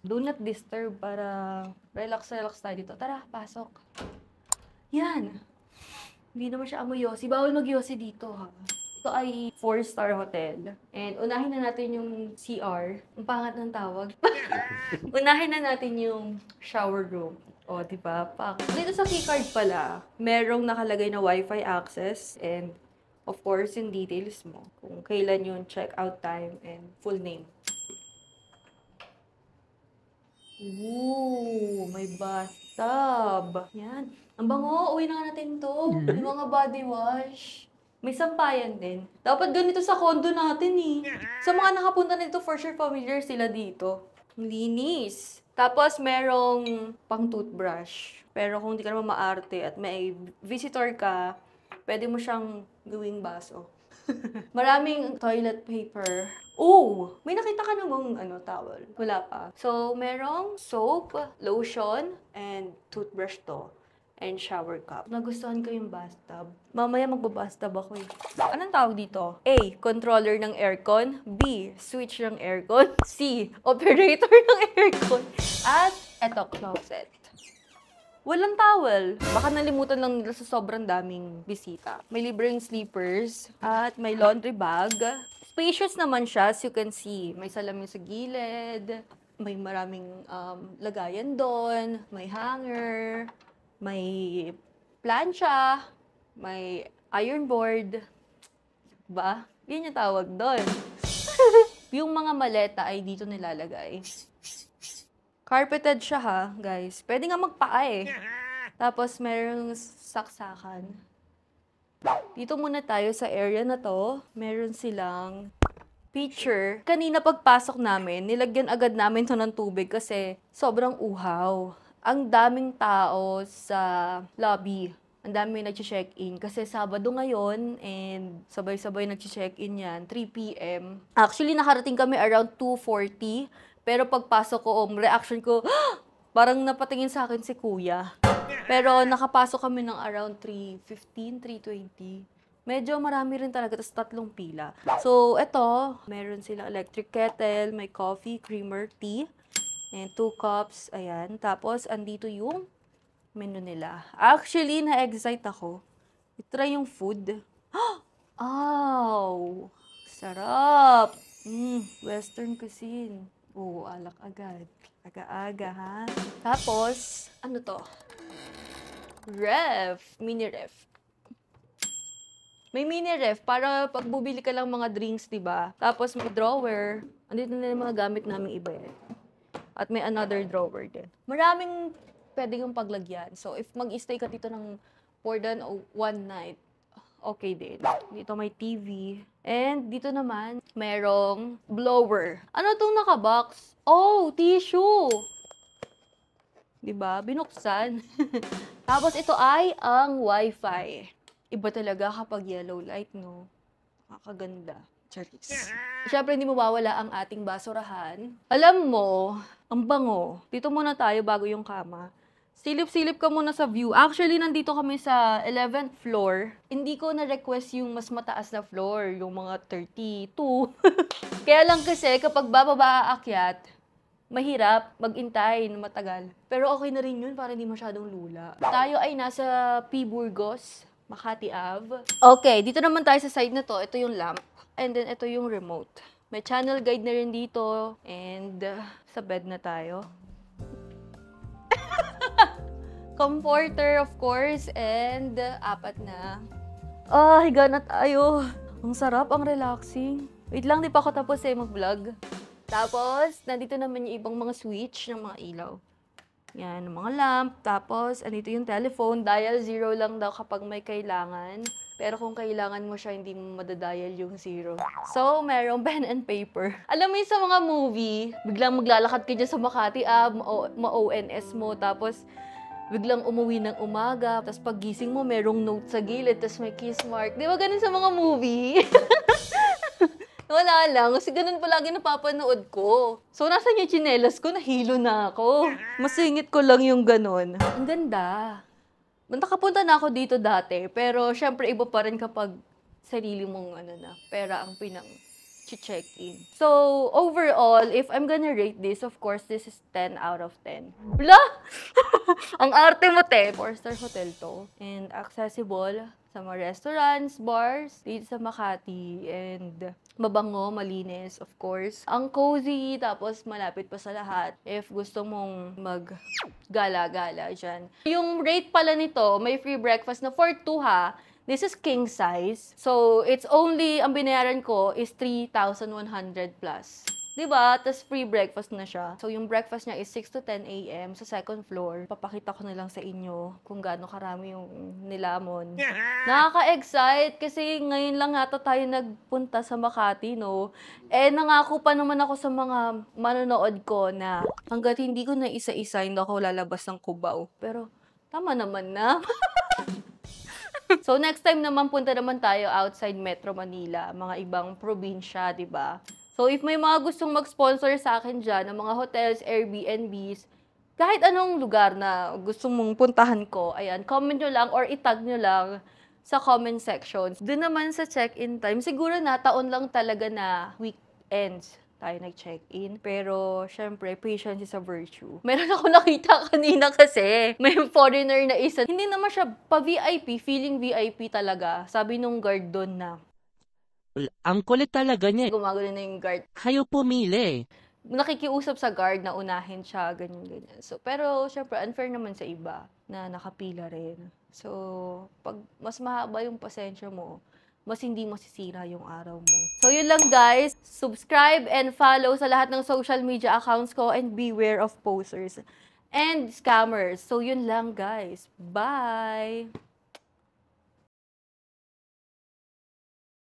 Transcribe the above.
Do not disturb para relax tayo dito. Tara, pasok. Yan. Hindi naman siya amoy yosi. Bawal mag-yosi dito, ha? Ito ay 4-star hotel. And unahin na natin yung CR. Ang pangat ng tawag. Unahin na natin yung shower room. O, diba? Dito sa keycard pala, merong nakalagay na Wi-Fi access and of course, yung details mo. Kung kailan yung check-out time and full name. Ooh, may bathtub. Yan. Ang bango, uwi na nga natin to. May mga body wash. May sampayan din. Dapat ganito sa condo natin eh. Sa mga nakapunta nito, for sure familiar sila dito. Ang linis. Tapos merong pang toothbrush. Pero kung hindi ka naman maarte at may visitor ka, pwede mo siyang gawing baso. Maraming toilet paper. Oh, may nakita ka namang towel? Wala pa. So, merong soap, lotion, and toothbrush to. And shower cup. Nagustuhan ko yung bathtub. Mamaya magbabathtub ako eh. Anong tawag dito? A. Controller ng aircon. B. Switch ng aircon. C. Operator ng aircon. At eto, closet. Walang towel. Baka nalimutan lang nila sa sobrang daming bisita. May libreng sleepers. At may laundry bag. Spacious naman siya, as you can see. May salamin sa gilid. May maraming lagayan doon. May hanger. May plancha. May iron board. Ba? Yan yung tawag doon. Yung mga maleta ay dito nilalagay. Carpeted siya ha, guys. Pwede nga magpaa eh. Tapos merong saksakan. Dito muna tayo sa area na to. Meron silang pitcher. Kanina pagpasok namin, nilagyan agad namin to ng tubig kasi sobrang uhaw. Ang daming tao sa lobby. Ang dami nag-check-in. Kasi Sabado ngayon and sabay-sabay nag-check-in yan. 3 p.m. Actually, nakarating kami around 2:40. Pero pagpasok ko, reaction ko, parang napatingin sa akin si kuya. Pero nakapasok kami ng around 3:15, 3:20. Medyo marami rin talaga, tapos 3 pila. So, eto, meron silang electric kettle, may coffee, creamer, tea, and 2 cups, ayan. Tapos, andito yung menu nila. Actually, na-excite ako. I-try yung food. Oh, sarap! Western cuisine. Oo, alak agad. Aga-aga, ha? Tapos, ano to? Ref. Mini ref. May mini ref para pag bubili ka lang mga drinks, diba? Tapos may drawer. Andito na yung mga gamit namin iba yan. At may another drawer din. Maraming pwede yung paglagyan. So, if mag-stay ka dito ng more than 1 night, okay din. Dito may TV. And dito naman, merong blower. Ano itong nakabox? Oh, tissue! Diba? Binuksan. Tapos ito ay ang Wi-Fi. Iba talaga kapag yellow light, no? Nakakaganda. Charis. Siyempre, hindi mawawala ang ating basurahan. Alam mo, ang bango. Dito muna tayo bago yung kama. Silip-silip ka muna sa view. Actually, nandito kami sa 11th floor. Hindi ko na-request yung mas mataas na floor, yung mga 32. Kaya lang kasi, kapag bababa aakyat, mahirap mag-intay na matagal. Pero okay na rin yun para hindi masyadong lula. Tayo ay nasa P. Burgos, Makati Ave. Okay, dito naman tayo sa side na to. Ito yung lamp. And then, ito yung remote. May channel guide na rin dito. And sa bed na tayo. Comforter, of course, and 4 na. Higa na tayo. Ang sarap, ang relaxing. Wait lang, di pa ako tapos mag-vlog. Tapos, nandito naman yung ibang mga switch ng mga ilaw. Yan, mga lamp. Tapos, andito yung telephone. Dial 0 lang daw kapag may kailangan. Pero kung kailangan mo siya, hindi mo madadial yung 0. So, merong pen and paper. Alam mo yung sa mga movie, biglang maglalakad ka dyan sa Makati Ave, ma-ONS mo, tapos biglang umuwi ng umaga, tapos paggising mo, merong note sa gilid, tapos may kiss mark. Di ba ganun sa mga movie? Wala lang, kasi ganun palagi napapanood ko. So, nasan yung tsinelas ko? Nahilo na ako. Masingit ko lang yung ganun. Ang ganda. Nakapunta na ako dito dati, pero syempre iba pa rin kapag sarili mong pera ang check-in. So, overall, if I'm gonna rate this, of course, this is 10 out of 10. Wala! Ang arte mo, te! 4-star hotel to. And accessible sa mga restaurants, bars, dito sa Makati. And mabango, malinis, of course. Ang cozy, tapos malapit pa sa lahat. If gusto mong mag-gala-gala dyan. Yung rate pala nito, may free breakfast na for 2 ha. This is king size. So, it's only, ang binayaran ko is 3,100 plus. Diba? Tapos free breakfast na siya. So, yung breakfast niya is 6 to 10 a.m. sa second floor. Papakita ko na lang sa inyo kung gaano karami yung nilamon. Nakaka-excite kasi ngayon lang ata tayo nagpunta sa Makati, no? Eh, nangako pa naman ako sa mga manonood ko na hanggat hindi ko na isa-isa, hindi ako lalabas ng Cubao. Pero, tama naman na. So, next time naman, punta naman tayo outside Metro Manila, mga ibang probinsya, di ba? So, if may mga gustong mag-sponsor sa akin dyan, ng mga hotels, Airbnbs, kahit anong lugar na gusto mong puntahan ko, ayan, comment nyo lang or itag nyo lang sa comment section. Doon naman sa check-in time, siguro na taon lang talaga na weekends tayo nag-check-in. Pero, syempre, patience is a virtue. Meron ako nakita kanina kasi, may foreigner na isa. Hindi naman siya pa-VIP, feeling VIP talaga. Sabi nung guard doon na, ang kulit talaga niya. gumagano na yung guard. Kayo pumili. Nakikiusap sa guard na unahin siya, ganyan-ganyan. So, pero, syempre, unfair naman sa iba na nakapila rin. So, pag mas mahaba yung pasensya mo, mas hindi masisira yung araw mo. So, yun lang guys. Subscribe and follow sa lahat ng social media accounts ko and beware of posers and scammers. So, yun lang guys. Bye!